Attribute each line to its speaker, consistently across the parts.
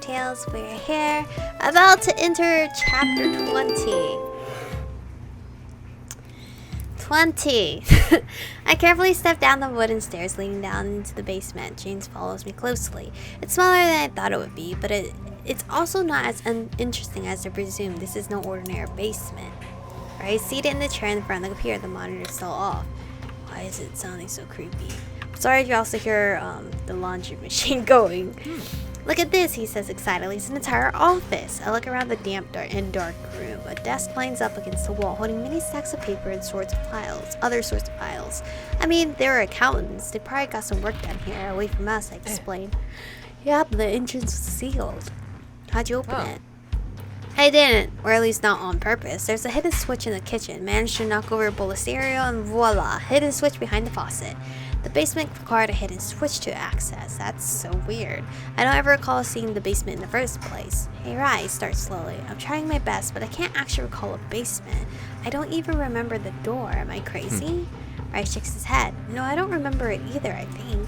Speaker 1: Tales. We're here, about to enter chapter 20. 20. I carefully step down the wooden stairs leading down into the basement. James follows me closely. It's smaller than I thought it would be, but it's also not as interesting as I presumed. This is no ordinary basement. Right, seated in the chair in front of the computer, the monitor is still off. Why is it sounding so creepy? I'm sorry if you also hear the laundry machine going. Look at this, he says excitedly. It's an entire office. I look around the damp and dark room. A desk lines up against the wall, holding many stacks of paper and other sorts of files. I mean, they were accountants. They probably got some work done here, away from us, I explained. Yeah, but the entrance was sealed. How'd you open it? I didn't, or at least not on purpose. There's a hidden switch in the kitchen. Managed to knock over a bowl of cereal and voila, hidden switch behind the faucet. The basement required a hidden switch to access. That's so weird. I don't ever recall seeing the basement in the first place. Hey, Rai, start slowly. I'm trying my best, but I can't actually recall a basement. I don't even remember the door. Am I crazy? Rai shakes his head. No, I don't remember it either, I think.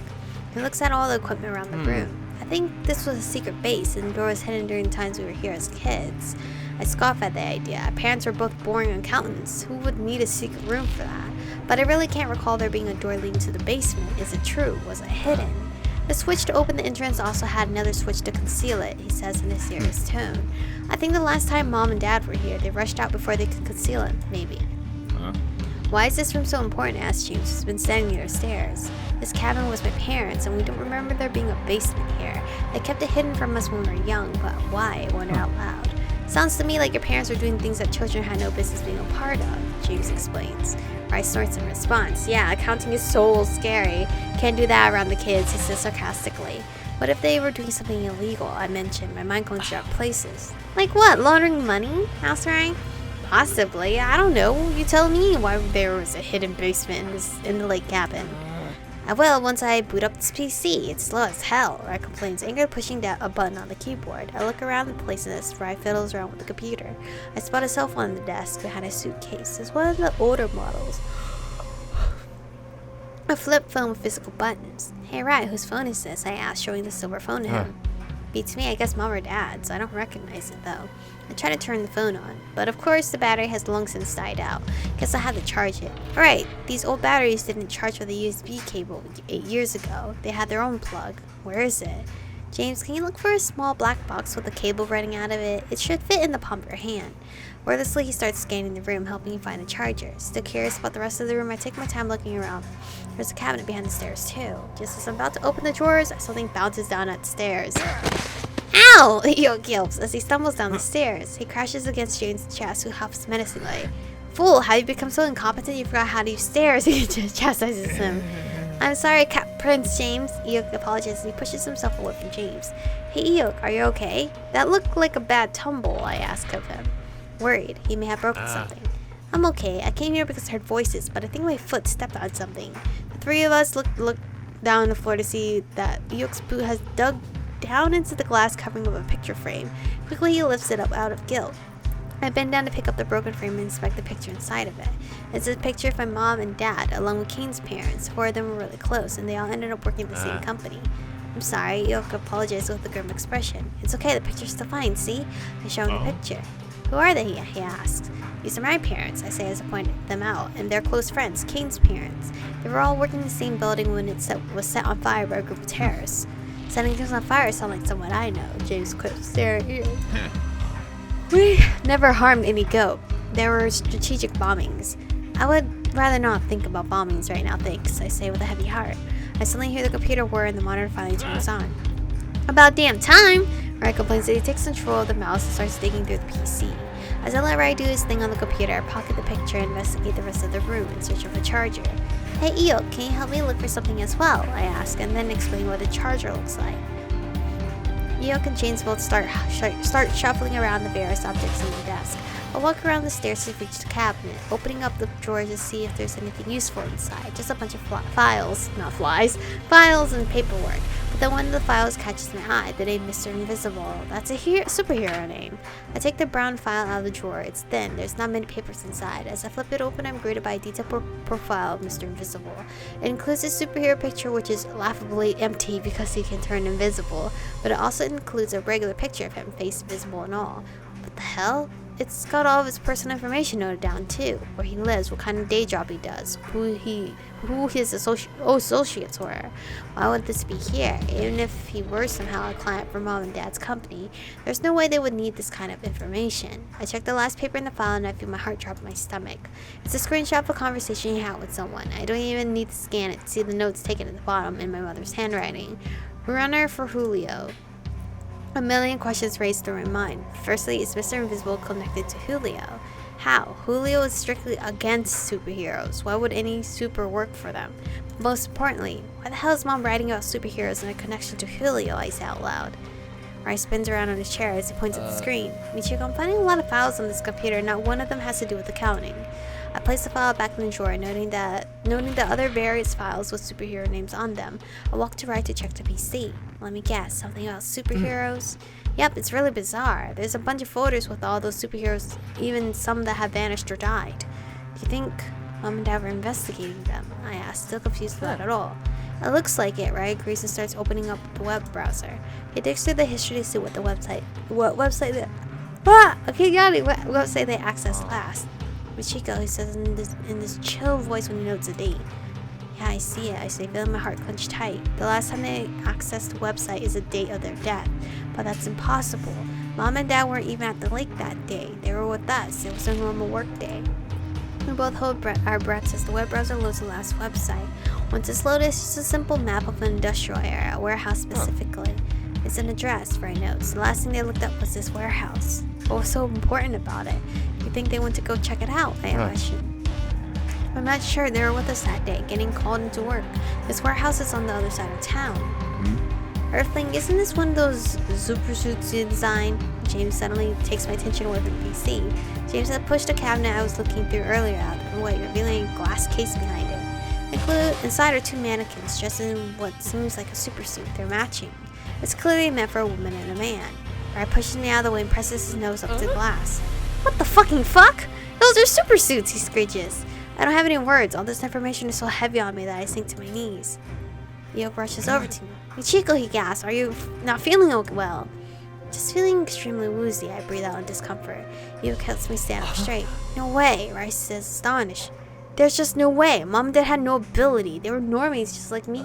Speaker 1: He looks at all the equipment around the room. I think this was a secret base, and the door was hidden during the times we were here as kids. I scoff at the idea. Our parents were both boring accountants. Who would need a secret room for that? But I really can't recall there being a door leading to the basement. Is it true? Was it hidden? The switch to open the entrance also had another switch to conceal it, he says in a serious tone. I think the last time Mom and Dad were here, they rushed out before they could conceal it, maybe. Why is this room so important? Asked James, who's been standing near the stairs. This cabin was my parents', and we don't remember there being a basement here. They kept it hidden from us when we were young, but why? I wonder out loud. Sounds to me like your parents were doing things that children had no business being a part of, James explains. Rice snorts in response. Yeah, accounting is so scary. Can't do that around the kids, he says sarcastically. What if they were doing something illegal? I mentioned, my mind going to dark places. Like what? Laundering money? Asked Ryan. Possibly. I don't know. You tell me why there was a hidden basement in the lake cabin. I will once I boot up this PC. It's slow as hell, Rai complains, angrily pushing down a button on the keyboard. I look around the places. Rai fiddles around with the computer. I spot a cell phone on the desk behind a suitcase. It's one of the older models. A flip phone with physical buttons. Hey Rai, whose phone is this? I asked, showing the silver phone to him. Beats me, I guess Mom or Dad's. I don't recognize it though. I try to turn the phone on, but of course the battery has long since died out. Guess I had to charge it. Alright, these old batteries didn't charge with a USB cable 8 years ago. They had their own plug. Where is it? James, can you look for a small black box with a cable running out of it? It should fit in the palm of your hand. Wordlessly, he starts scanning the room, helping me find a charger. Still curious about the rest of the room, I take my time looking around. There's a cabinet behind the stairs too. Just as I'm about to open the drawers, something bounces down at the stairs. Ow! Yoke yelps as he stumbles down the stairs. He crashes against James' chest, who huffs menacingly. Fool, how you become so incompetent you forgot how to use stairs? He just chastises him. I'm sorry, Prince James. Eok apologizes and he pushes himself away from James. Hey Eok, are you okay? That looked like a bad tumble, I ask of him. Worried, he may have broken something. I'm okay. I came here because I heard voices, but I think my foot stepped on something. The three of us look down on the floor to see that Eok's boot has dug down into the glass covering of a picture frame. Quickly he lifts it up out of guilt. I bend down to pick up the broken frame and inspect the picture inside of it. It's a picture of my mom and dad, along with Kane's parents. 4 of them were really close, and they all ended up working at the same company. I'm sorry, Eok apologized with a grim expression. It's okay, the picture's still fine, see? I show him the picture. Who are they? He asks. These are my parents, I say as I point them out, and they're close friends, Kane's parents. They were all working in the same building when it was set on fire by a group of terrorists. Setting things on fire sound like someone I know, James quips, staring at you. We never harmed any goat. There were strategic bombings. I would rather not think about bombings right now, thanks, I say with a heavy heart. I suddenly hear the computer whir and the monitor finally turns on. About damn time! Rai complains that he takes control of the mouse and starts digging through the PC. As I let Rai do his thing on the computer, I pocket the picture and investigate the rest of the room in search of a charger. Hey Eok, can you help me look for something as well? I ask, and then explain what a charger looks like. Eok and James both start shuffling around the various objects on the desk. A walk around the stairs to reach the cabinet, opening up the drawer to see if there's anything useful inside. Just a bunch of files, not flies, files and paperwork. But then one of the files catches my eye, the name Mr. Invisible. That's a superhero name. I take the brown file out of the drawer. It's thin. There's not many papers inside. As I flip it open, I'm greeted by a detailed profile of Mr. Invisible. It includes his superhero picture, which is laughably empty because he can turn invisible. But it also includes a regular picture of him, face visible and all. What the hell? It's got all of his personal information noted down too. Where he lives, what kind of day job he does, who his associates were. Why would this be here? Even if he were somehow a client for Mom and Dad's company, there's no way they would need this kind of information. I check the last paper in the file and I feel my heart drop in my stomach. It's a screenshot of a conversation he had with someone. I don't even need to scan it to see the notes taken at the bottom in my mother's handwriting. Runner for Julio. A million questions raced through my mind. Firstly, is Mr. Invisible connected to Julio? How? Julio is strictly against superheroes. Why would any super work for them? But most importantly, why the hell is Mom writing about superheroes and a connection to Julio? I say out loud. Rice spins around on his chair as he points at the screen. Michiko, I'm finding a lot of files on this computer, and not one of them has to do with accounting. I place the file back in the drawer, noting the other various files with superhero names on them. I walk to right to check the PC. Let me guess, something about superheroes? Yep, it's really bizarre. There's a bunch of folders with all those superheroes, even some that have vanished or died. Do you think Mom and Dad were investigating them? I asked, still confused about it all. It looks like it, right? Grayson starts opening up the web browser. He digs through the history to see what website they accessed last. Michiko, he says in this chill voice when he notes a date. Yeah, I see it. I say, feeling my heart clench tight. The last time they accessed the website is the date of their death. But that's impossible. Mom and Dad weren't even at the lake that day. They were with us. It was a normal work day. We both hold our breaths as the web browser loads the last website. Once it's loaded, it's just a simple map of an industrial area, a warehouse specifically. It's an address for notes. The last thing they looked up was this warehouse. What was so important about it? You think they went to go check it out? I questioned. I'm not sure. They were with us that day, getting called into work. This warehouse is on the other side of town. Earthling, isn't this one of those super suits you designed? James suddenly takes my attention away from the PC. James had pushed a cabinet I was looking through earlier out of the way, revealing a glass case behind it. Inside are two mannequins dressed in what seems like a super suit. They're matching. It's clearly meant for a woman and a man. Ray pushes me out of the way and presses his nose up to the glass. What the fucking fuck? Those are super suits, he screeches. I don't have any words. All this information is so heavy on me that I sink to my knees. Yoke rushes over to me. Michiko, he gasps. Are you not feeling well? Just feeling extremely woozy, I breathe out in discomfort. Yoke helps me stand up straight. No way, Rice says, astonished. There's just no way. Mom and Dad had no ability. They were normies just like me.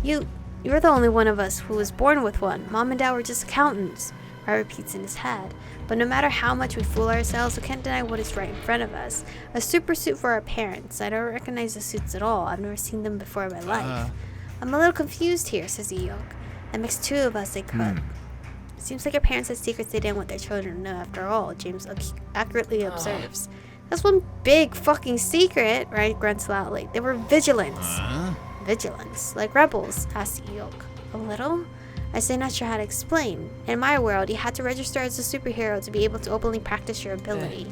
Speaker 1: You're the only one of us who was born with one. Mom and Dad were just accountants. Rai repeats in his head. But no matter how much we fool ourselves, we can't deny what is right in front of us. A super suit for our parents. I don't recognize the suits at all. I've never seen them before in my life. I'm a little confused here, says Iyok. That makes two of us, they could. Seems like our parents had secrets they didn't want their children to know after all, James accurately observes. That's one big fucking secret, right? Grunts loudly. They were vigilants. Vigilance? Like rebels? Asked Iyok. A little? I say not sure how to explain. In my world, you had to register as a superhero to be able to openly practice your ability.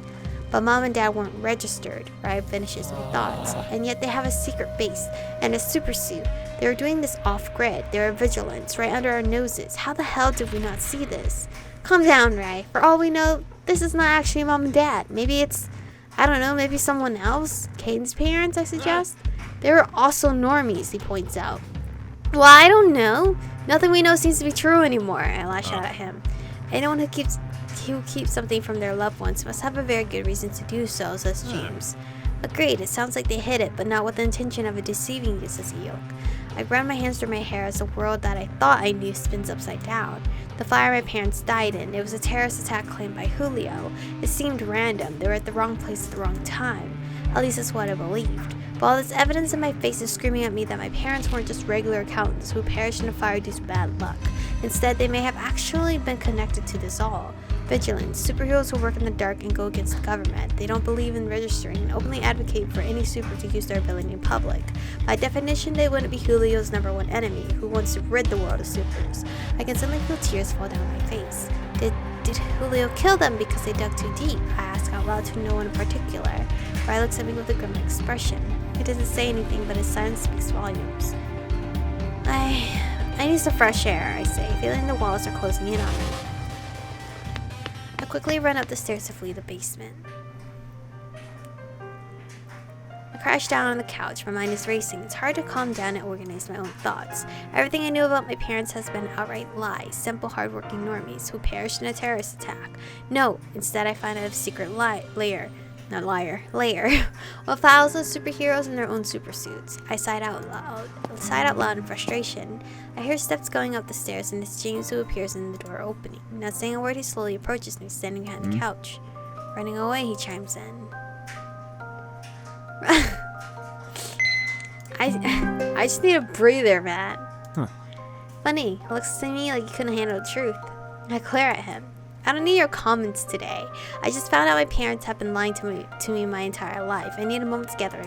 Speaker 1: But Mom and Dad weren't registered, right? Finishes my thoughts. And yet they have a secret base and a super suit. They were doing this off-grid. They were vigilance, right under our noses. How the hell did we not see this? Calm down, Ray. For all we know, this is not actually Mom and Dad. Maybe it's, I don't know, maybe someone else? Caden's parents, I suggest? They were also normies, he points out. Well, I don't know. Nothing we know seems to be true anymore, I lash out at him. Anyone who keeps something from their loved ones must have a very good reason to do so, says James. Agreed, it sounds like they hid it, but not with the intention of deceiving you, says Iyok. I run my hands through my hair as the world that I thought I knew spins upside down. The fire my parents died in, it was a terrorist attack claimed by Julio. It seemed random, they were at the wrong place at the wrong time. At least that's what I believed. But all this evidence in my face is screaming at me that my parents weren't just regular accountants who perished in a fire due to bad luck. Instead, they may have actually been connected to this all. Vigilance, superheroes who work in the dark and go against the government. They don't believe in registering and openly advocate for any super to use their ability in public. By definition, they wouldn't be Julio's #1 enemy, who wants to rid the world of supers. I can suddenly feel tears fall down my face. Did Julio kill them because they dug too deep? I ask out loud to no one in particular. Rai looks at me with a grim expression. He doesn't say anything, but his silence speaks volumes. I need some fresh air, I say, feeling the walls are closing in on me. I quickly run up the stairs to flee the basement. I crash down on the couch. My mind is racing. It's hard to calm down and organize my own thoughts. Everything I knew about my parents has been outright lies. Simple, hardworking normies who perished in a terrorist attack. No, instead I find out a secret layer with thousands of superheroes in their own supersuits. I sighed out loud in frustration. I hear steps going up the stairs, and it's James who appears in the door opening. Not saying a word, he slowly approaches me, standing behind the couch. Running away, he chimes in. I just need a breather, man. Funny, he looks at me like he couldn't handle the truth. I glare at him. I don't need your comments today. I just found out my parents have been lying to me my entire life. I need a moment to gather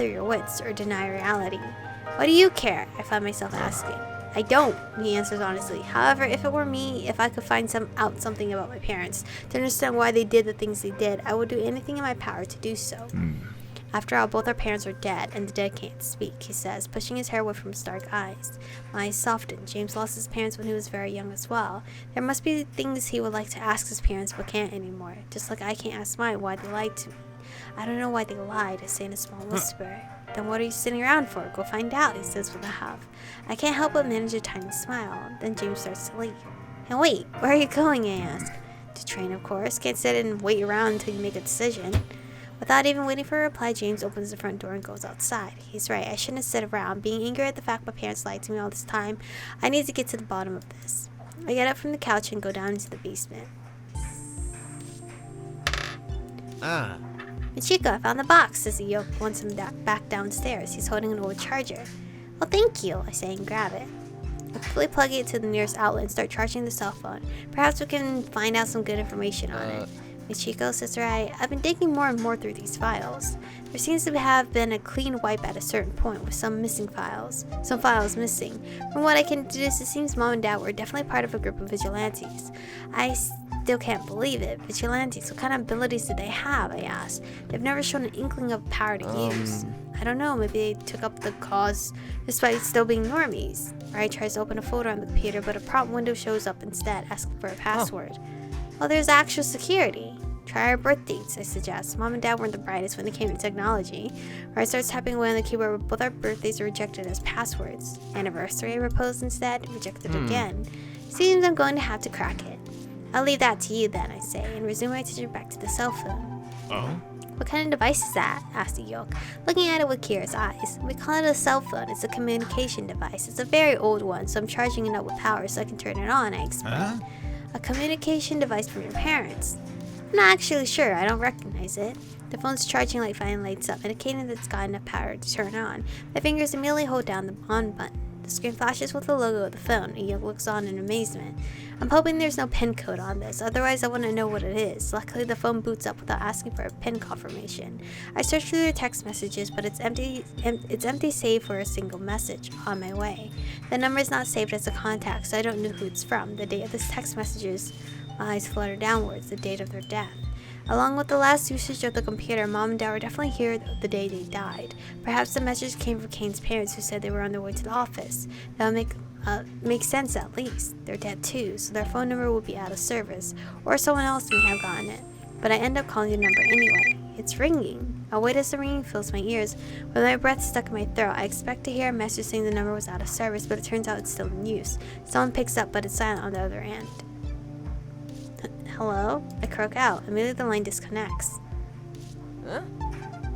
Speaker 1: your wits, or deny reality. What do you care? I find myself asking. I don't, he answers honestly. However, if it were me, if I could find out something about my parents, to understand why they did the things they did, I would do anything in my power to do so. After all, both our parents are dead, and the dead can't speak, he says, pushing his hair away from his dark eyes. My eyes soften. James lost his parents when he was very young as well. There must be things he would like to ask his parents but can't anymore, just like I can't ask mine why they lied to me. I don't know why they lied, I say in a small whisper. Then what are you sitting around for? Go find out, he says with a huff. I can't help but manage a tiny smile. Then James starts to leave. And wait, where are you going, I ask. To train, of course. Can't sit and wait around until you make a decision. Without even waiting for a reply, James opens the front door and goes outside. He's right, I shouldn't sit around, being angry at the fact my parents lied to me all this time. I need to get to the bottom of this. I get up from the couch and go down into the basement. Michiko, I found the box, says Io once I'm back downstairs. He's holding an old charger. Well, thank you, I say and grab it. I quickly plug it to the nearest outlet and start charging the cell phone. Perhaps we can find out some good information on it. Michiko, says Rai, I've been digging more and more through these files. There seems to have been a clean wipe at a certain point with some files missing. From what I can deduce, it seems Mom and Dad were definitely part of a group of vigilantes. I still can't believe it. Vigilantes, what kind of abilities do they have, I asked. They've never shown an inkling of power to use. I don't know, maybe they took up the cause despite still being normies. Rai tries to open a folder on the computer, but a prompt window shows up instead, asking for a password. Well, there's actual security. Try our birth dates, I suggest. Mom and Dad weren't the brightest when it came to technology. Rai starts tapping away on the keyboard, but both our birthdays are rejected as passwords. Anniversary, I propose instead. Rejected again. Seems I'm going to have to crack it. I'll leave that to you then, I say, and resume my attention back to the cell phone. What kind of device is that? Asked Yoke, looking at it with curious eyes. We call it a cell phone. It's a communication device. It's a very old one, so I'm charging it up with power so I can turn it on, I explain. A communication device from your parents. I'm not actually sure. I don't recognize it. The phone's charging light finally lights up, indicating that it's got enough power to turn on. My fingers immediately hold down the on button. The screen flashes with the logo of the phone. Yoke looks on in amazement. I'm hoping there's no PIN code on this, otherwise I wouldn't know what it is. Luckily, the phone boots up without asking for a PIN confirmation. I search through the text messages, but it's empty save for a single message. On my way. The number is not saved as a contact, so I don't know who it's from. The date of this text messages, my eyes flutter downwards, the date of their death. Along with the last usage of the computer, Mom and Dad were definitely here the day they died. Perhaps the message came from Kane's parents, who said they were on their way to the office. That would make sense at least. They're dead too, so their phone number will be out of service, or someone else may have gotten it. But I end up calling the number anyway. It's ringing. I wait as the ringing fills my ears. With my breath stuck in my throat, I expect to hear a message saying the number was out of service, but it turns out it's still in use. Someone picks up, but it's silent on the other end. Hello? I croak out. Immediately the line disconnects.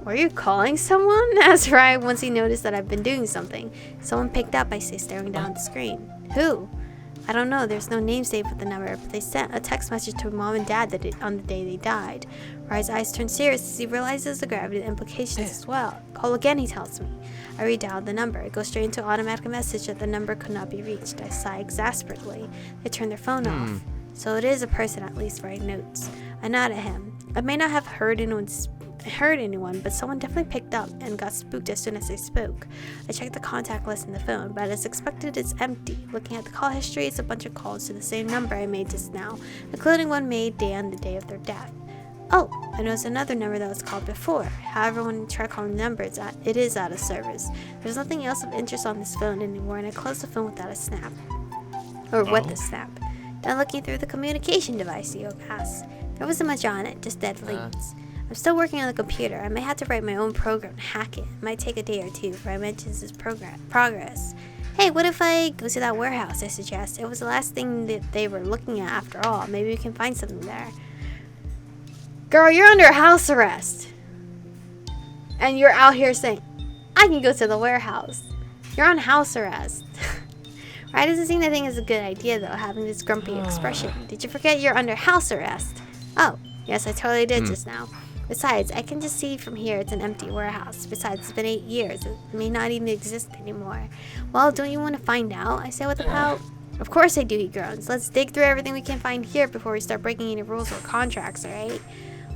Speaker 1: Were you calling someone? Asked Rai once he noticed that I've been doing something. Someone picked up, I say, staring down at the screen. Who? I don't know. There's no name saved with the number, but they sent a text message to Mom and Dad on the day they died. Rai's eyes turn serious as he realizes the gravity of the implications as well. Call again, he tells me. I redialed the number. It goes straight into automatic message that the number could not be reached. I sigh exasperately. They turn their phone off. So it is a person at least, writing notes. I nod at him. I may not have heard anyone, but someone definitely picked up and got spooked as soon as I spoke. I checked the contact list in the phone, but as expected, it's empty. Looking at the call history, it's a bunch of calls to the same number I made just now, including one made on the day of their death. Oh, I noticed another number that was called before. However, when I try calling the number, it is out of service. There's nothing else of interest on this phone anymore, and I closed the phone without a snap. Or with a snap. Then looking through the communication device, Yoke asks. There wasn't much on it, just dead leads. I'm still working on the computer. I may have to write my own program to hack it. It might take a day or two before I mention this progress. Hey, what if I go to that warehouse, I suggest? It was the last thing that they were looking at after all. Maybe we can find something there. Girl, you're under house arrest. And you're out here saying, I can go to the warehouse. You're on house arrest. Right, doesn't seem to think it's a good idea, though, having this grumpy expression. Did you forget you're under house arrest? Oh, yes, I totally did just now. Besides, I can just see from here it's an empty warehouse. Besides, it's been 8 years. It may not even exist anymore. Well, don't you want to find out? I say with a pout. Of course I do, he groans. Let's dig through everything we can find here before we start breaking any rules or contracts, alright?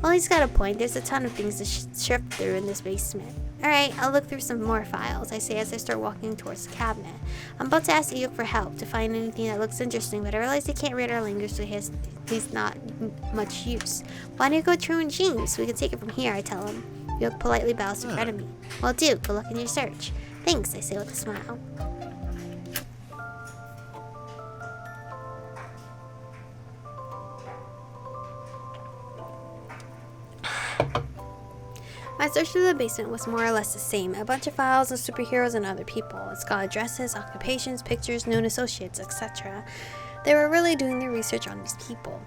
Speaker 1: Well, he's got a point. There's a ton of things to shift through in this basement. Alright, I'll look through some more files, I say as I start walking towards the cabinet. I'm about to ask Iyuk for help to find anything that looks interesting, but I realize he can't read our language, so he's not much use. Why don't you go through and James? We can take it from here, I tell him. Iyuk politely bows in front of me. Well, do. Good luck in your search. Thanks, I say with a smile. My search through the basement was more or less the same. A bunch of files of superheroes and other people. It's got addresses, occupations, pictures, known associates, etc. They were really doing their research on these people.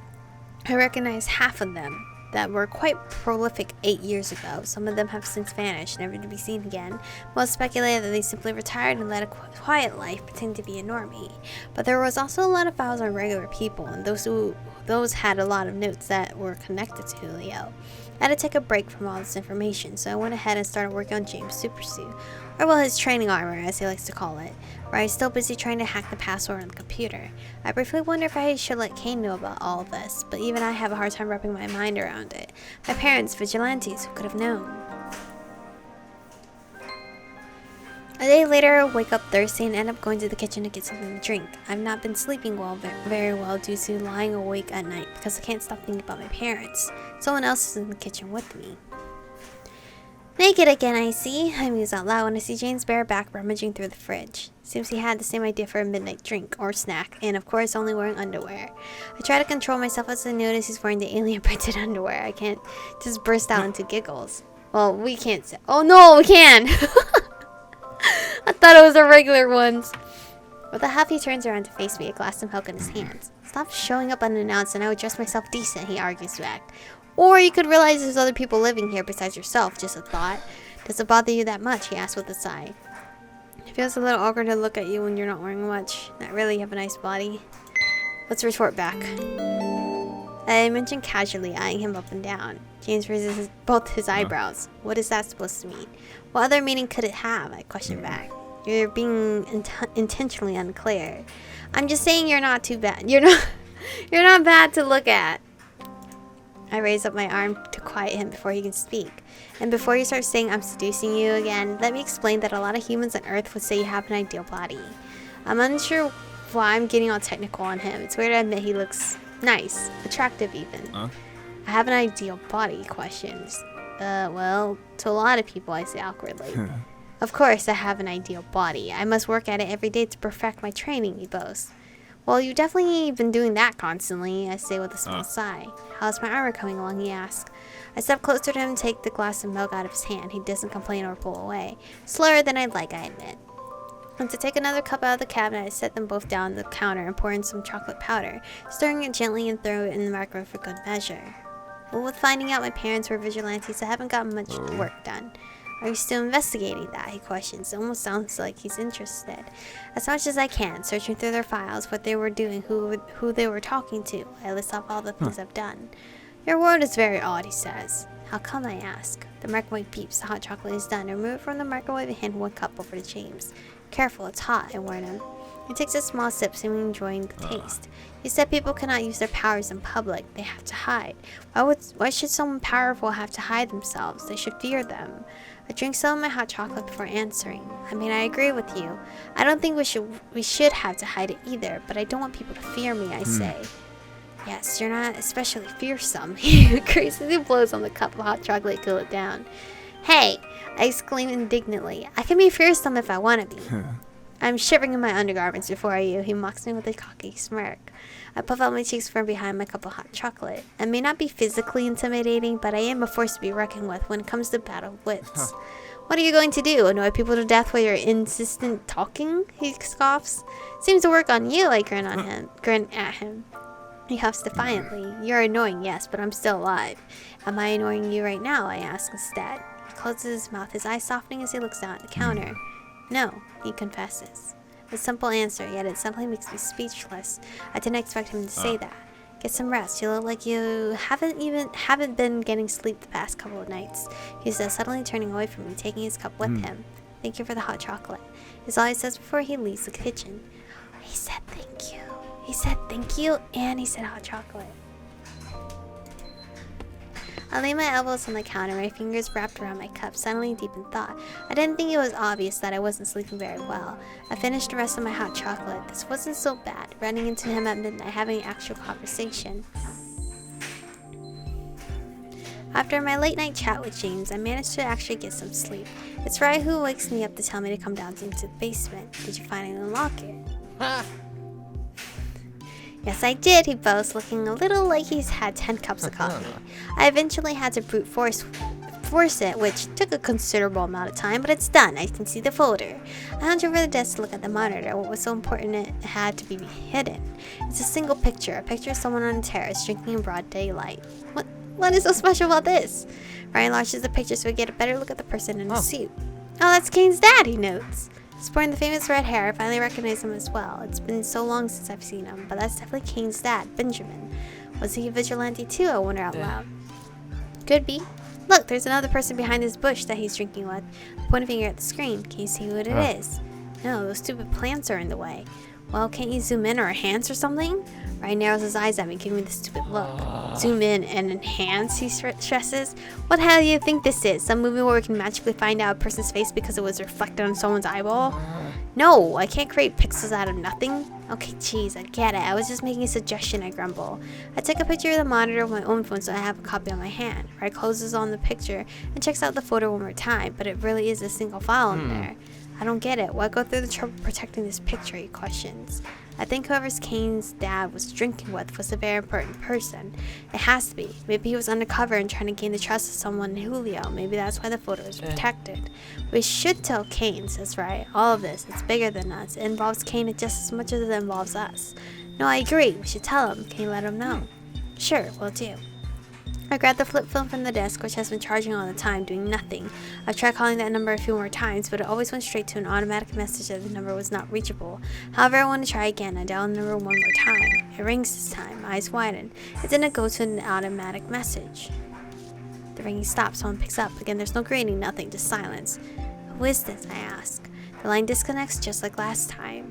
Speaker 1: I recognized half of them that were quite prolific 8 years ago. Some of them have since vanished, never to be seen again. Most speculated that they simply retired and led a quiet life, pretending to be a normie. But there was also a lot of files on regular people, and those had a lot of notes that were connected to Julio. I had to take a break from all this information, so I went ahead and started working on James' super suit, or well, his training armor, as he likes to call it, where he's still busy trying to hack the password on the computer. I briefly wonder if I should let Kane know about all of this, but even I have a hard time wrapping my mind around it. My parents, vigilantes, who could have known? A day later, I wake up thirsty and end up going to the kitchen to get something to drink. I've not been sleeping very well due to lying awake at night because I can't stop thinking about my parents. Someone else is in the kitchen with me. Naked again, I see. I muse out loud when I see Jane's bare back rummaging through the fridge. Seems he had the same idea for a midnight drink or snack, and of course only wearing underwear. I try to control myself as I notice he's wearing the alien printed underwear. I can't just burst out into giggles. Well, we can't say. Oh no, we can! I thought it was the regular ones. With a huff, he turns around to face me, a glass of milk in his hands. Stop showing up unannounced and I would dress myself decent, he argues back. Or you could realize there's other people living here besides yourself, just a thought. Does it bother you that much, he asks with a sigh. It feels a little awkward to look at you when you're not wearing much. Not really, you have a nice body. Let's retort back. I mentioned casually, eyeing him up and down. James raises both his eyebrows. What is that supposed to mean? What other meaning could it have? I question back. You're being intentionally unclear. I'm just saying you're not too bad. You're not bad to look at. I raise up my arm to quiet him before he can speak. And before you start saying I'm seducing you again, let me explain that a lot of humans on Earth would say you have an ideal body. I'm unsure why I'm getting all technical on him. It's weird to admit he looks nice, attractive even. I have an ideal body, he questions. Well, to a lot of people, I say awkwardly. Of course, I have an ideal body. I must work at it every day to perfect my training, he boasts. Well, you've definitely been doing that constantly, I say with a small sigh. How's my armor coming along, he asks. I step closer to him and take the glass of milk out of his hand. He doesn't complain or pull away. Slower than I'd like, I admit. And to take another cup out of the cabinet, I set them both down on the counter and pour in some chocolate powder, stirring it gently and throw it in the microwave for good measure. Well, with finding out my parents were vigilantes, I haven't gotten much work done. Are you still investigating that? He questions. It almost sounds like he's interested. As much as I can, searching through their files, what they were doing, who they were talking to. I list off all the things I've done. Your world is very odd, he says. How come, I ask? The microwave beeps. The hot chocolate is done. I remove it from the microwave and hand one cup over to James. Careful, it's hot, I warn him. He takes a small sip, seemingly enjoying the taste. He said people cannot use their powers in public. They have to hide. Why should someone powerful have to hide themselves? They should fear them. I drink some of my hot chocolate before answering. I mean, I agree with you. I don't think we should have to hide it either, but I don't want people to fear me, I say. Yes, you're not especially fearsome. He crazily blows on the cup of hot chocolate to cool it down. Hey! I exclaim indignantly. I can be fearsome if I want to be. I'm shivering in my undergarments before you. He mocks me with a cocky smirk. I puff out my cheeks from behind my cup of hot chocolate. I may not be physically intimidating, but I am a force to be reckoned with when it comes to battle wits. What are you going to do? Annoy people to death while you're insistent talking? He scoffs. Seems to work on you, I grin at him. He huffs defiantly. You're annoying, yes, but I'm still alive. Am I annoying you right now? I ask instead. He closes his mouth, his eyes softening as he looks down at the counter. No, he confesses. A simple answer, yet it suddenly makes me speechless. I didn't expect him to say that. Get some rest. You look like you haven't been getting sleep the past couple of nights. He says, suddenly turning away from me, taking his cup with him. Thank you for the hot chocolate. Is all he says before he leaves the kitchen. He said thank you. He said thank you, and he said hot chocolate. I lay my elbows on the counter, my fingers wrapped around my cup, suddenly deep in thought. I didn't think it was obvious that I wasn't sleeping very well. I finished the rest of my hot chocolate. This wasn't so bad, running into him at midnight, having an actual conversation. After my late night chat with James, I managed to actually get some sleep. It's Rai who wakes me up to tell me to come down into the basement. Did you finally unlock it? Yes, I did, he boasts, looking a little like he's had 10 cups of coffee. I eventually had to brute force it, which took a considerable amount of time, but it's done. I can see the folder. I hunched over the desk to look at the monitor. What was so important it had to be hidden? It's a single picture, a picture of someone on a terrace drinking in broad daylight. What is so special about this? Ryan launches the picture so we get a better look at the person in the suit. Oh, that's Kane's dad, he notes. Sporting the famous red hair, I finally recognize him as well. It's been so long since I've seen him, but that's definitely Kane's dad, Benjamin. Was he a vigilante too? I wonder out loud. Could be. Look, there's another person behind this bush that he's drinking with. Point a finger at the screen. Can you see who it is? No, those stupid plants are in the way. Well, can't you zoom in or enhance or something? Ryan narrows his eyes at me, giving me the stupid look. Zoom in and enhance, he stresses. What the hell do you think this is? Some movie where we can magically find out a person's face because it was reflected on someone's eyeball? No, I can't create pixels out of nothing. Okay, geez, I get it. I was just making a suggestion, I grumble. I take a picture of the monitor with my own phone so I have a copy on my hand. Ryan closes on the picture and checks out the photo one more time, but it really is a single file in there. I don't get it. Why go through the trouble protecting this picture, he questions. I think whoever's Kane's dad was drinking with was a very important person. It has to be. Maybe he was undercover and trying to gain the trust of someone in Julio. Maybe that's why the photo is protected. We should tell Kane, says Rai. All of this, it's bigger than us. It involves Kane just as much as it involves us. No, I agree. We should tell him. Can you let him know? Sure, will do. I grabbed the flip phone from the desk, which has been charging all the time, doing nothing. I've tried calling that number a few more times, but it always went straight to an automatic message that the number was not reachable. However, I want to try again. I dial the number one more time. It rings this time. My eyes widen. It didn't go to an automatic message. The ringing stops. Someone picks up. Again, there's no greeting, nothing, just silence. Who is this? I ask. The line disconnects just like last time.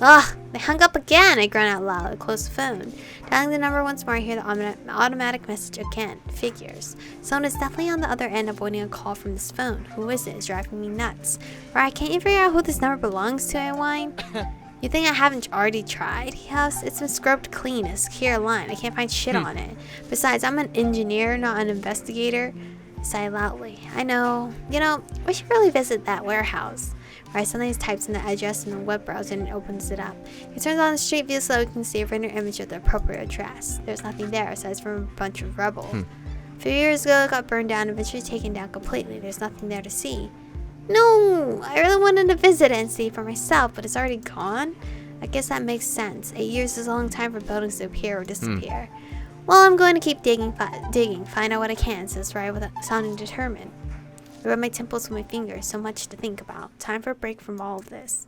Speaker 1: Ugh, they hung up again, I grunt out loud. I close the phone. Dialing the number once more, I hear the automatic message again. Figures. Someone is definitely on the other end avoiding a call from this phone. Who is it? It's driving me nuts. Right, can't you figure out who this number belongs to, I whine? You think I haven't already tried? He asks. It's been scrubbed clean, a secure line. I can't find shit on it. Besides, I'm an engineer, not an investigator. I sigh loudly. I know. You know, we should really visit that warehouse. Right, suddenly he types in the address in the web browser and opens it up. He turns on the street view so we can see a rendered image of the appropriate address. There's nothing there aside from a bunch of rubble. A few years ago it got burned down, eventually taken down completely. There's nothing there to see. No! I really wanted to visit it and see for myself, but it's already gone? I guess that makes sense. 8 years is a long time for buildings to appear or disappear. Well, I'm going to keep digging, find out what I can, says Rai without sounding determined. I rub my temples with my fingers, so much to think about. Time for a break from all of this.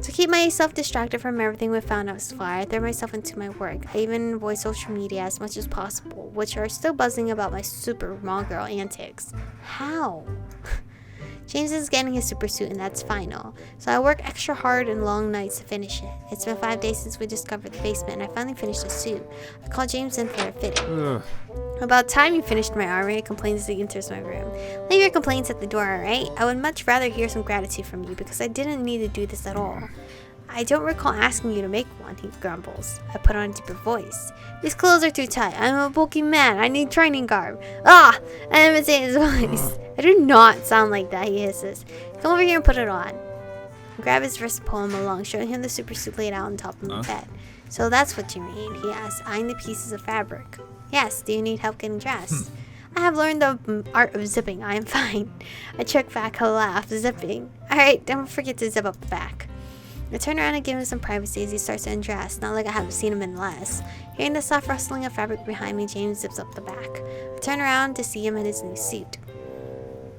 Speaker 1: To keep myself distracted from everything we found thus far, I throw myself into my work. I even avoid social media as much as possible, which are still buzzing about my super mall girl antics. How? James is getting his super suit and that's final, so I work extra hard and long nights to finish it. It's been 5 days since we discovered the basement and I finally finished the suit. I called James in for a fitting. About time you finished my armor, he complains as he enters my room. Leave your complaints at the door, alright? I would much rather hear some gratitude from you because I didn't need to do this at all. I don't recall asking you to make one, he grumbles. I put on a deeper voice. These clothes are too tight. I'm a bulky man. I need training garb. Ah! I imitate his voice. I do not sound like that, he hisses. Come over here and put it on. I grab his wrist and pull him along, showing him the super suit laid out on top of the bed. So that's what you mean, he asks, eyeing the pieces of fabric. Yes, do you need help getting dressed? I have learned the art of zipping. I am fine. I check back, a laugh. Zipping. Alright, don't forget to zip up the back. I turn around and give him some privacy as he starts to undress, not like I haven't seen him in less. Hearing the soft rustling of fabric behind me, James zips up the back. I turn around to see him in his new suit.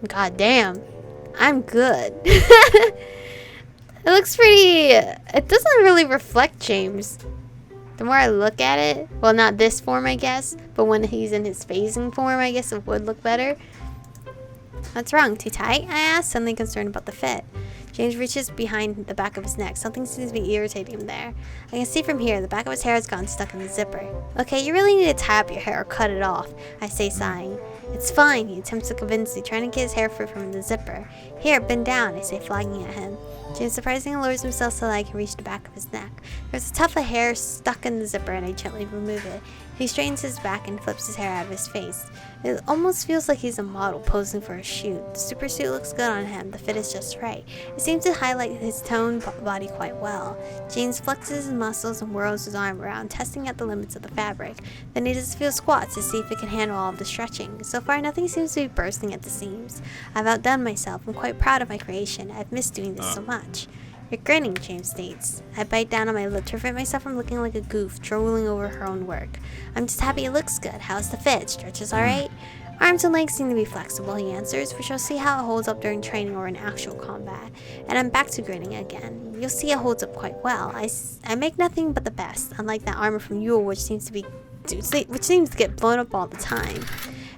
Speaker 1: God damn. I'm good. It looks pretty... It doesn't really reflect James. The more I look at it, well, not this form, I guess, but when he's in his phasing form, I guess it would look better. What's wrong? Too tight? I asked, suddenly concerned about the fit. James reaches behind the back of his neck. Something seems to be irritating him there. I can see from here, the back of his hair has gotten stuck in the zipper. Okay, you really need to tie up your hair or cut it off, I say, sighing. It's fine, he attempts to convince me, trying to get his hair free from the zipper. Here, bend down, I say, flagging at him. James surprisingly lowers himself so that I can reach the back of his neck. There's a tuft of hair stuck in the zipper and I gently remove it. He straightens his back and flips his hair out of his face. It almost feels like he's a model posing for a shoot. The super suit looks good on him, the fit is just right. It seems to highlight his toned body quite well. James flexes his muscles and whirls his arm around, testing at the limits of the fabric. Then he does a few squats to see if it can handle all of the stretching. So far, nothing seems to be bursting at the seams. I've outdone myself. I'm quite proud of my creation. I've missed doing this so much. You're grinning, James states. I bite down on my lip to prevent myself from looking like a goof, drooling over her own work. I'm just happy it looks good. How's the fit? Stretches alright? Arms and legs seem to be flexible, he answers. We shall see how it holds up during training or in actual combat. And I'm back to grinning again. You'll see it holds up quite well. I make nothing but the best, unlike that armor from Yule, which seems to get blown up all the time.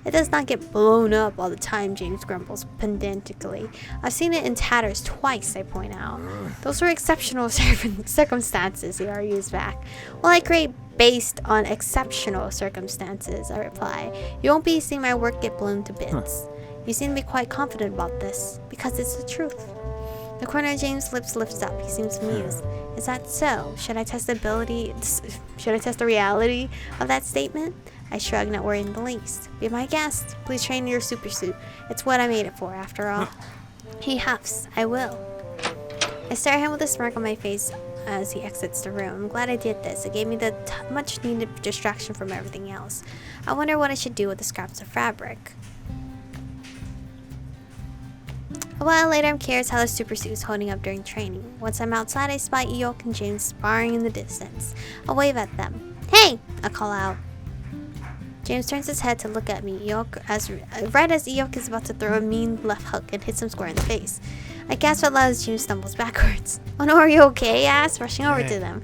Speaker 1: It does not get blown up all the time, James grumbles pedantically. I've seen it in tatters twice, I point out. Those were exceptional circumstances, he argues back. Well, I create based on exceptional circumstances, I reply. You won't be seeing my work get blown to bits. You seem to be quite confident about this, because it's the truth. The corner of James' lips lifts up. He seems amused. Is that so? Should I test the reality of that statement? I shrug, not worried in the least. Be my guest. Please train your super suit. It's what I made it for, after all. He huffs. I will. I stare at him with a smirk on my face as he exits the room. I'm glad I did this. It gave me the much needed distraction from everything else. I wonder what I should do with the scraps of fabric. A while later, I'm curious how the super suit is holding up during training. Once I'm outside, I spot Eeyore and James sparring in the distance. I wave at them. Hey! I call out. James turns his head to look at me, right as Eeyore is about to throw a mean left hook and hits him square in the face. I gasp out loud as James stumbles backwards. Oh no, are you okay? I ask, rushing over to them.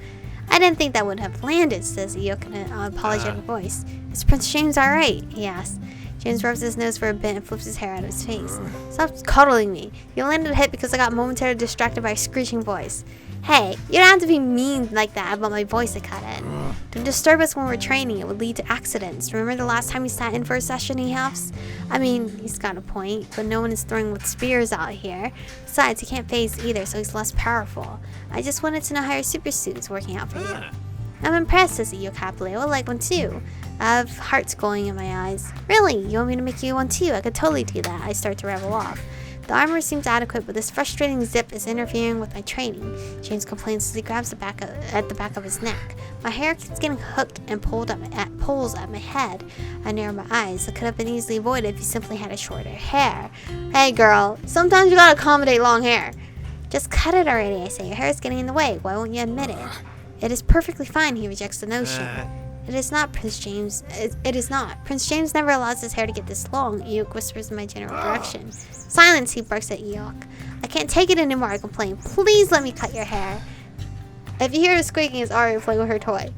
Speaker 1: I didn't think that would have landed, says Eeyore in an apologetic voice. Is Prince James alright? He asks. James rubs his nose for a bit and flips his hair out of his face. Stop cuddling me. You landed a hit because I got momentarily distracted by a screeching voice. Hey, you don't have to be mean like that about my voice, I cut in. Don't disturb us when we're training. It would lead to accidents. Remember the last time we sat in for a session, he huffs? I mean, he's got a point, but no one is throwing with spears out here. Besides, he can't phase either, so he's less powerful. I just wanted to know how your super suit is working out for you. I'm impressed, says Eeyore happily. I would like one too. I have hearts glowing in my eyes. Really? You want me to make you one too? I could totally do that. I start to revel off. The armor seems adequate, but this frustrating zip is interfering with my training. James complains as he grabs at the back of his neck. My hair keeps getting hooked and pulls at my head. I narrow my eyes. It could have been easily avoided if you simply had a shorter hair. Hey girl, sometimes you gotta accommodate long hair. Just cut it already, I say. Your hair is getting in the way. Why won't you admit it? It is perfectly fine, he rejects the notion. It is not, Prince James. It is not. Prince James never allows his hair to get this long, Eeyore whispers in my general direction. Silence, he barks at Eeyore. I can't take it anymore, I complain. Please let me cut your hair. If you hear her squeaking, it's Ari playing with her toy.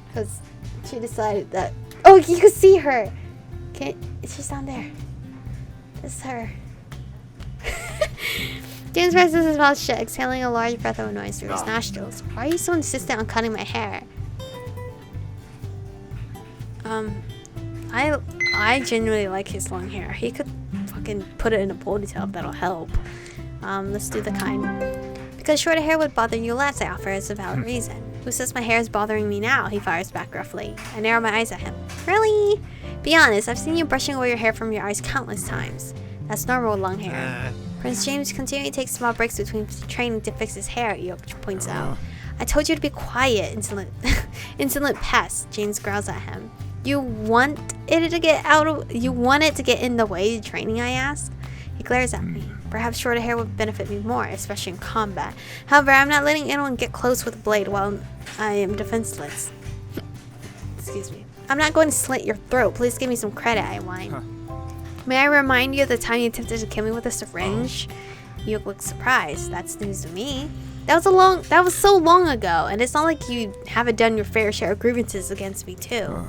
Speaker 1: Because she decided that... Oh, you can see her! She's down there. This is her. James presses his mouth shut, exhaling a large breath of noise through his nostrils. Why are you so insistent on cutting my hair? I genuinely like his long hair. He could fucking put it in a ponytail if that'll help. Let's do the kind. Because shorter hair would bother you less, I offer as a valid reason. Who says my hair is bothering me now? He fires back gruffly. I narrow my eyes at him. Really? Be honest, I've seen you brushing away your hair from your eyes countless times. That's normal with long hair. Prince James continually takes small breaks between training to fix his hair, Yoke points out. I told you to be quiet, insolent pest, James growls at him. You want it to get in the way of training, I ask. He glares at me. Perhaps shorter hair would benefit me more, especially in combat. However, I'm not letting anyone get close with a blade while I am defenseless. Excuse me. I'm not going to slit your throat. Please give me some credit, I whine. May I remind you of the time you attempted to kill me with a syringe? You look surprised. That's news to me. That was so long ago, and it's not like you haven't done your fair share of grievances against me too.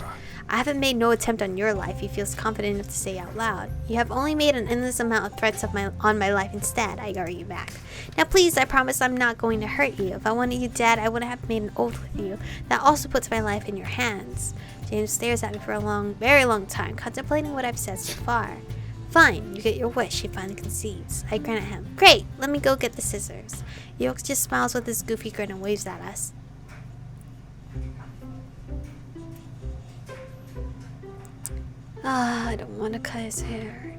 Speaker 1: I haven't made no attempt on your life, he feels confident enough to say out loud. You have only made an endless amount of threats on my life instead, I argue back. Now please, I promise I'm not going to hurt you. If I wanted you dead, I would have made an oath with you. That also puts my life in your hands. James stares at me for a very long time, contemplating what I've said so far. Fine, you get your wish, he finally concedes. I grin at him. Great, let me go get the scissors. Yoke just smiles with his goofy grin and waves at us. I don't want to cut his hair.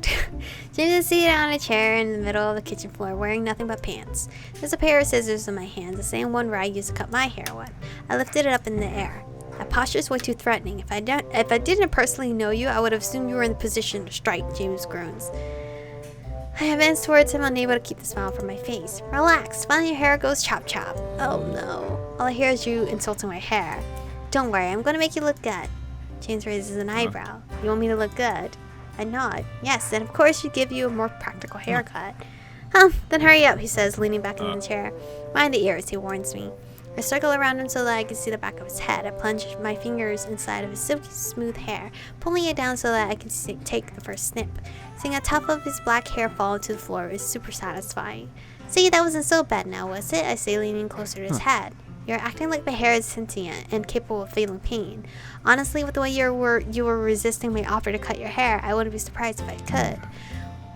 Speaker 1: James is seated on a chair in the middle of the kitchen floor, wearing nothing but pants. There's a pair of scissors in my hand, the same one where I used to cut my hair with. I lifted it up in the air. That posture is way too threatening. If I didn't personally know you, I would have assumed you were in the position to strike, James groans. I advance towards him, unable to keep the smile from my face. Relax, finally your hair goes chop chop. Oh no. All I hear is you insulting my hair. Don't worry, I'm going to make you look good. James raises an eyebrow. You want me to look good? I nod. Yes, and of course she'd give you a more practical haircut. Then hurry up, he says, leaning back in the chair. Mind the ears, he warns me. I circle around him so that I can see the back of his head. I plunge my fingers inside of his silky smooth hair, pulling it down so that I can take the first snip. Seeing a tuft of his black hair fall to the floor is super satisfying. See, that wasn't so bad now, was it? I say, leaning closer to his head. You're acting like my hair is sentient and capable of feeling pain. Honestly, with the way you were resisting my offer to cut your hair, I wouldn't be surprised if I could.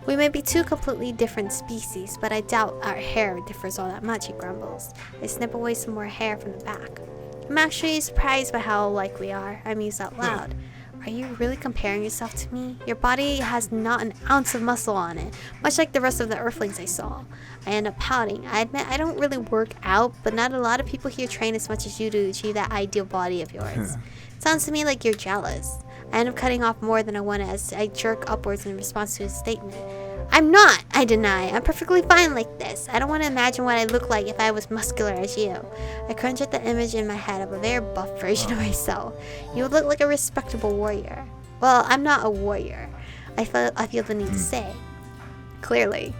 Speaker 1: We may be two completely different species, but I doubt our hair differs all that much, he grumbles. I snip away some more hair from the back. I'm actually surprised by how alike we are, I muse out loud. Are you really comparing yourself to me? Your body has not an ounce of muscle on it, much like the rest of the earthlings I saw. I end up pouting. I admit I don't really work out, but not a lot of people here train as much as you do to achieve that ideal body of yours. It sounds to me like you're jealous. I end up cutting off more than I wanted as I jerk upwards in response to his statement. I'm not, I deny. I'm perfectly fine like this. I don't want to imagine what I'd look like if I was muscular as you. I crunch at the image in my head of a very buff version of myself. You would look like a respectable warrior. Well, I'm not a warrior, I feel the need to say. Clearly.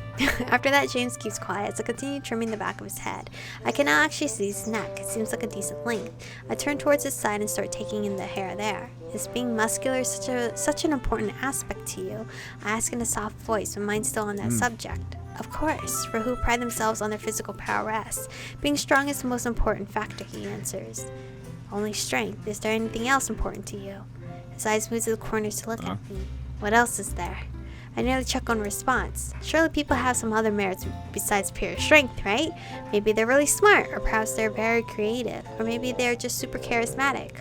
Speaker 1: After that, James keeps quiet as I continue trimming the back of his head. I can now actually see his neck. It seems like a decent length. I turn towards his side and start taking in the hair there. Is being muscular such an important aspect to you? I ask in a soft voice, my mind still on that subject. Of course, for who pride themselves on their physical prowess. Being strong is the most important factor, he answers. Only strength. Is there anything else important to you? His eyes move to the corners to look at me. What else is there? I nearly chuck on response. Surely people have some other merits besides pure strength, right? Maybe they're really smart, or perhaps they're very creative, or maybe they're just super charismatic.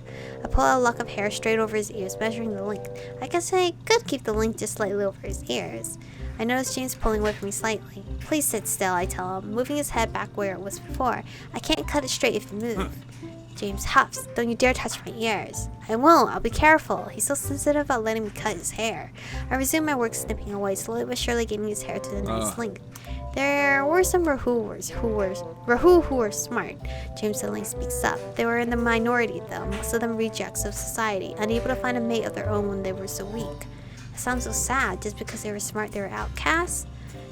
Speaker 1: I pull out a lock of hair straight over his ears, measuring the length. I guess I could keep the length just slightly over his ears. I notice James pulling away from me slightly. Please sit still, I tell him, moving his head back where it was before. I can't cut it straight if you move. James huffs. Don't you dare touch my ears. I won't. I'll be careful. He's so sensitive about letting me cut his hair. I resume my work snipping away, slowly but surely getting his hair to the nice length. There were some Rahu who were smart. James suddenly speaks up. They were in the minority though, most of them rejects of society, unable to find a mate of their own when they were so weak. It sounds so sad. Just because they were smart, they were outcasts?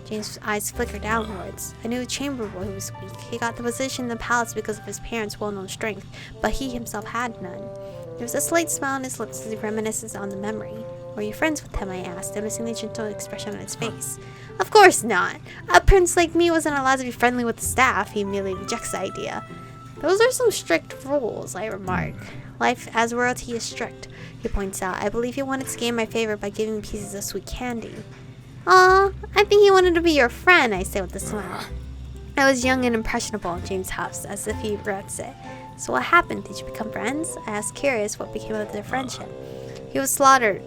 Speaker 1: James' eyes flickered downwards. I knew a chamber boy who was weak. He got the position in the palace because of his parents' well-known strength, but he himself had none. There was a slight smile on his lips as he reminisces on the memory. Were you friends with him? I asked, noticing the gentle expression on his face. Of course not. A prince like me wasn't allowed to be friendly with the staff. He immediately rejects the idea. Those are some strict rules, I remark. Life as royalty is strict, he points out. I believe he wanted to gain my favor by giving me pieces of sweet candy. Aw, I think he wanted to be your friend, I say with a smile. I was young and impressionable, James huffs, as if he regrets it. So what happened? Did you become friends? I asked, curious what became of their friendship. He was slaughtered.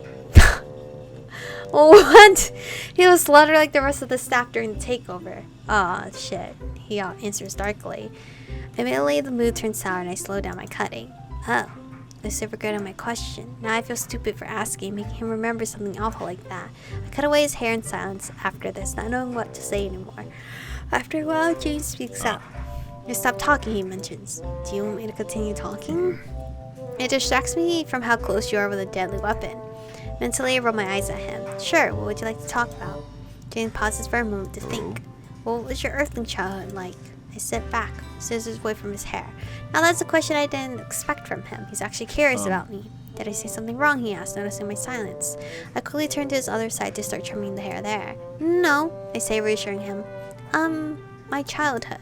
Speaker 1: What? He was slaughtered like the rest of the staff during the takeover. Aw, shit, he answers darkly. Immediately, the mood turns sour and I slow down my cutting. Oh, I super good at my question. Now I feel stupid for asking, making him remember something awful like that. I cut away his hair in silence after this, not knowing what to say anymore. After a while, James speaks up. You stop talking, he mentions. Do you want me to continue talking? It distracts me from how close you are with a deadly weapon. Mentally, I roll my eyes at him. Sure, what would you like to talk about? James pauses for a moment to think. What was your earthling childhood like? I sit back, scissors away from his hair. Now that's a question I didn't expect from him. He's actually curious about me. Did I say something wrong, he asked, noticing my silence. I quickly turn to his other side to start trimming the hair there. No, I say, reassuring him. My childhood.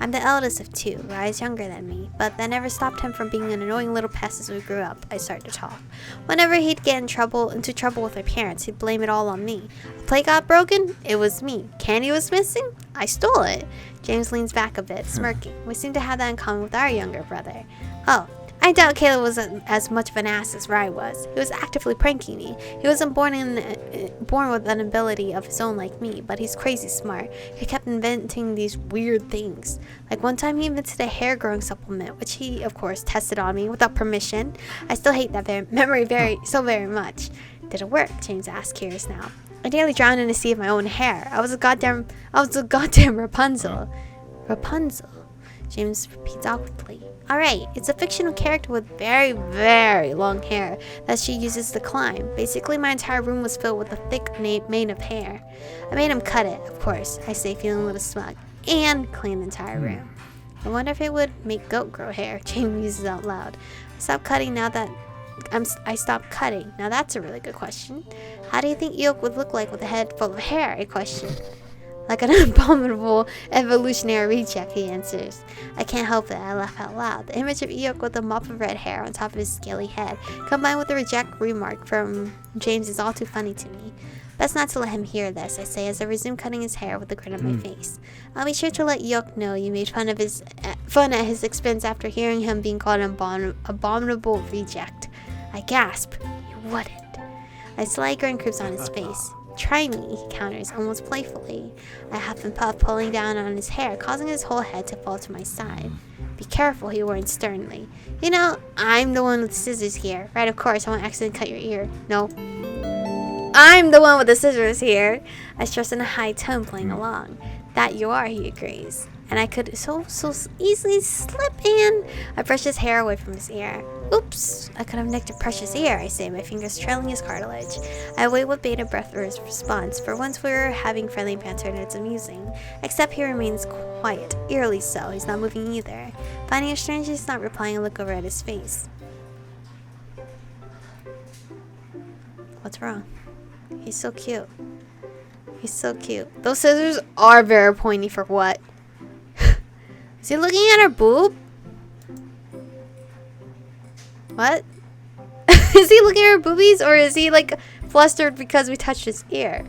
Speaker 1: I'm the eldest of two, Rye's younger than me, but that never stopped him from being an annoying little pest as we grew up. I started to talk. Whenever he'd get into trouble with my parents, he'd blame it all on me. A plate got broken? It was me. Candy was missing? I stole it. James leans back a bit, smirking. We seem to have that in common with our younger brother. Oh, I doubt Caleb was as much of an ass as Rye was. He was actively pranking me. He wasn't born with an ability of his own like me, but he's crazy smart. He kept inventing these weird things. Like one time he invented a hair growing supplement, which he, of course, tested on me without permission. I still hate that memory very much. Did it work? James asked, curious now. I nearly drowned in a sea of my own hair. I was a goddamn Rapunzel. Rapunzel? James repeats awkwardly. Alright, it's a fictional character with very, very long hair that she uses to climb. Basically, my entire room was filled with a thick mane of hair. I made him cut it, of course, I say, feeling a little smug, and clean the entire room. I wonder if it would make goat grow hair, James muses out loud. I stopped cutting. Now that's a really good question. How do you think Eok would look like with a head full of hair? I question. Like an abominable evolutionary reject, he answers. I can't help it, I laugh out loud. The image of Eok with a mop of red hair on top of his scaly head, combined with the reject remark from James, is all too funny to me. Best not to let him hear this, I say as I resume cutting his hair with a grin on my face. I'll be sure to let Eok know you made fun at his expense after hearing him being called an abominable reject. I gasp. You wouldn't. A slight grin creeps on his face. Try me, he counters, almost playfully. I huff and puff, pulling down on his hair, causing his whole head to fall to my side. Be careful, he warns sternly. You know, I'm the one with the scissors here. Right, of course, I won't accidentally cut your ear. No. I'm the one with the scissors here. I stress in a high tone, playing along. That you are, he agrees. And I could so easily slip in. I brush his hair away from his ear. Oops, I could have nicked a precious ear, I say, my fingers trailing his cartilage. I wait with bated breath for his response. For once we were having friendly banter and it's amusing. Except he remains quiet, eerily so. He's not moving either. Finding it strange, he's not replying, I look over at his face. What's wrong? He's so cute. He's so cute. Those scissors are very pointy for what? Is he looking at her boob? What? Is he looking at her boobies, or is he like flustered because we touched his ear?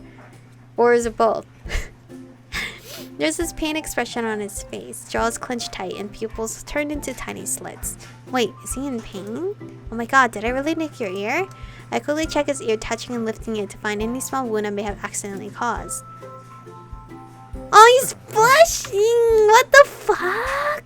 Speaker 1: Or is it both? There's this pain expression on his face, jaws clenched tight and pupils turned into tiny slits. Wait, is he in pain? Oh my god, did I really nick your ear? I quickly check his ear, touching and lifting it to find any small wound I may have accidentally caused. Oh, he's blushing! What the fuck?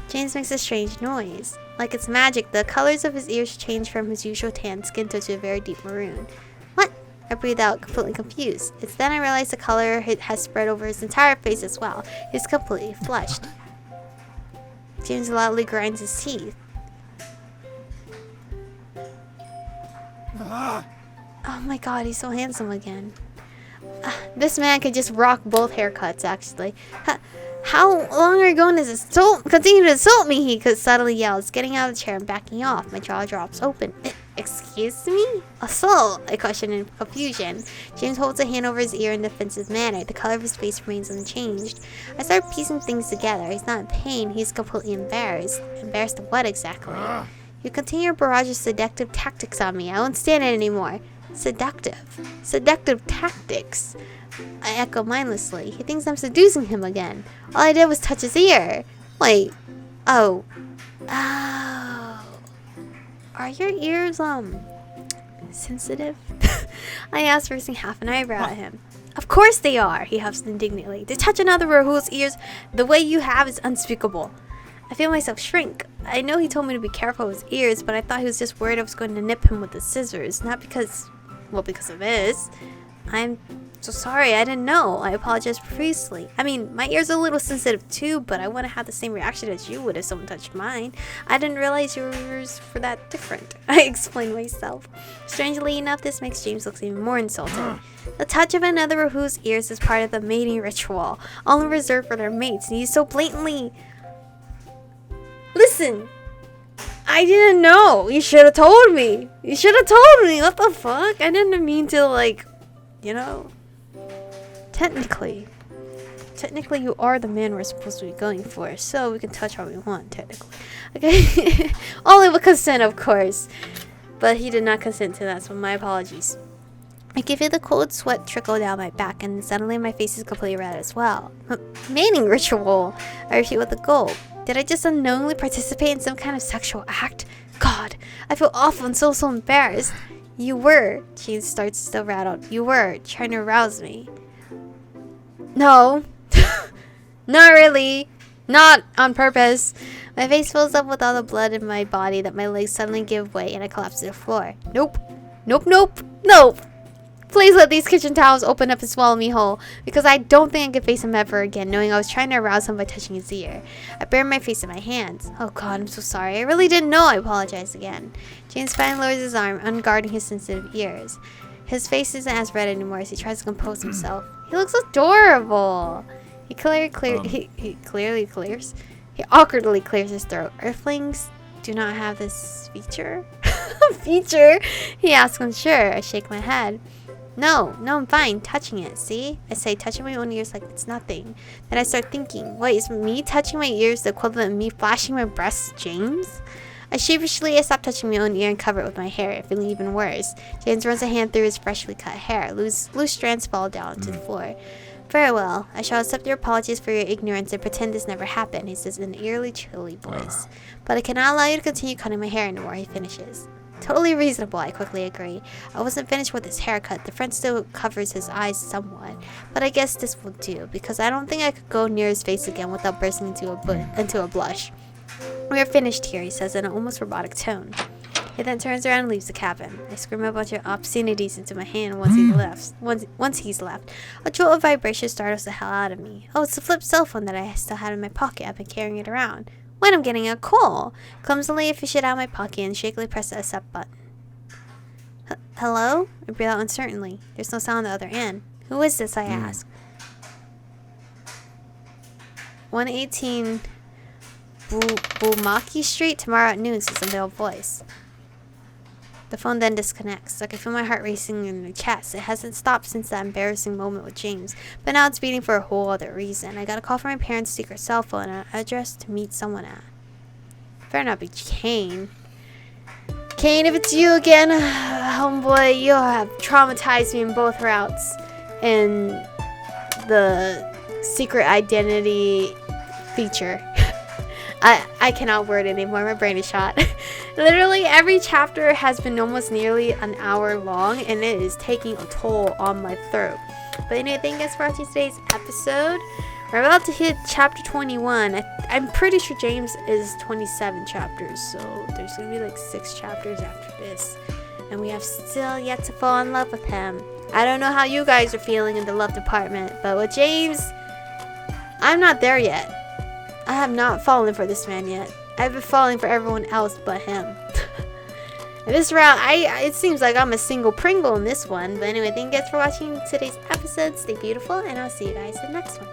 Speaker 1: James makes a strange noise. Like it's magic, the colors of his ears change from his usual tan skin tone to a very deep maroon. What? I breathe out, completely confused. It's then I realize the color has spread over his entire face as well. He's completely flushed. James loudly grinds his teeth. Oh my god, he's so handsome again. This man could just rock both haircuts, actually. How long are you going to continue to insult me? He suddenly yells, getting out of the chair and backing off. My jaw drops open. Excuse me? Assault? I question in confusion. James holds a hand over his ear in a defensive manner. The color of his face remains unchanged. I start piecing things together. He's not in pain. He's completely embarrassed. Embarrassed of what exactly? You continue your barrage of seductive tactics on me. I won't stand it anymore. Seductive. Seductive tactics. I echo mindlessly. He thinks I'm seducing him again. All I did was touch his ear. Wait. Oh. Oh. Are your ears, sensitive? I asked, raising half an eyebrow at him. Of course they are, he huffs indignantly. To touch another Rahul's ears the way you have is unspeakable. I feel myself shrink. I know he told me to be careful with his ears, but I thought he was just worried I was going to nip him with the scissors. Not because, well, because of this. I'm so sorry, I didn't know. I apologize profusely. I mean, my ears are a little sensitive too, but I wouldn't have the same reaction as you would if someone touched mine. I didn't realize your ears were that different. I explained myself. Strangely enough, this makes James look even more insulted. The touch of another Rahu's ears is part of the mating ritual, only reserved for their mates, and he's so blatantly... Listen! I didn't know! You should have told me! You should have told me! What the fuck? I didn't mean to, like... You know... Technically, you are the man we're supposed to be going for, so we can touch how we want, technically. Okay? Only with consent, of course. But he did not consent to that, so my apologies. I can feel the cold sweat trickle down my back, and suddenly my face is completely red as well. Mating ritual! I repeat with a gulp. Did I just unknowingly participate in some kind of sexual act? God, I feel awful and so embarrassed. You were, she starts still rattled. You were trying to arouse me. No. Not really. Not on purpose. My face fills up with all the blood in my body that my legs suddenly give way and I collapse to the floor. Nope. Nope, nope, nope. Please let these kitchen towels open up and swallow me whole, because I don't think I could face him ever again, knowing I was trying to arouse him by touching his ear. I buried my face in my hands. Oh God, I'm so sorry. I really didn't know. I apologize again. James finally lowers his arm, unguarding his sensitive ears. His face isn't as red anymore as he tries to compose himself. He looks adorable. He awkwardly clears his throat. Earthlings do not have this feature. Feature? He asks, unsure. I shake my head. No, I'm fine. Touching it, see? I say, touching my own ears like it's nothing. Then I start thinking, wait, is me touching my ears the equivalent of me flashing my breasts, James? I stop touching my own ear and cover it with my hair, feeling even worse. James runs a hand through his freshly cut hair. Loose strands fall down to the floor. Very well. I shall accept your apologies for your ignorance and pretend this never happened, he says in an eerily chilly voice. But I cannot allow you to continue cutting my hair anymore, he finishes. Totally reasonable, I quickly agree. I wasn't finished with his haircut. The front still covers his eyes somewhat. But I guess this will do, because I don't think I could go near his face again without bursting into a blush. We are finished here, he says in an almost robotic tone. He then turns around and leaves the cabin. I scream a bunch of obscenities into my hand once he's left. A jolt of vibration startles the hell out of me. Oh, it's the flip cell phone that I still had in my pocket. I've been carrying it around. When I'm getting a call. Clumsily, I fish it out of my pocket and shakily press the accept button. Hello? I breathe out uncertainly. There's no sound on the other end. Who is this, I ask. 118 Bumaki Street, tomorrow at noon, says a male voice. The phone then disconnects. I can feel my heart racing in my chest. It hasn't stopped since that embarrassing moment with James, but now it's beating for a whole other reason. I got a call from my parents' secret cell phone and an address to meet someone at. Better not be Kane. Kane, if it's you again, homeboy, you have traumatized me in both routes. And the secret identity feature. I cannot word it anymore. My brain is shot. Literally, every chapter has been almost nearly an hour long, and it is taking a toll on my throat. But anyway, thank you guys for watching today's episode. We're about to hit chapter 21. I'm pretty sure James is 27 chapters, so there's going to be like 6 chapters after this. And we have still yet to fall in love with him. I don't know how you guys are feeling in the love department, but with James, I'm not there yet. I have not fallen for this man yet. I've been falling for everyone else but him. In this round, it seems like I'm a single Pringle in this one. But anyway, thank you guys for watching today's episode. Stay beautiful, and I'll see you guys in the next one.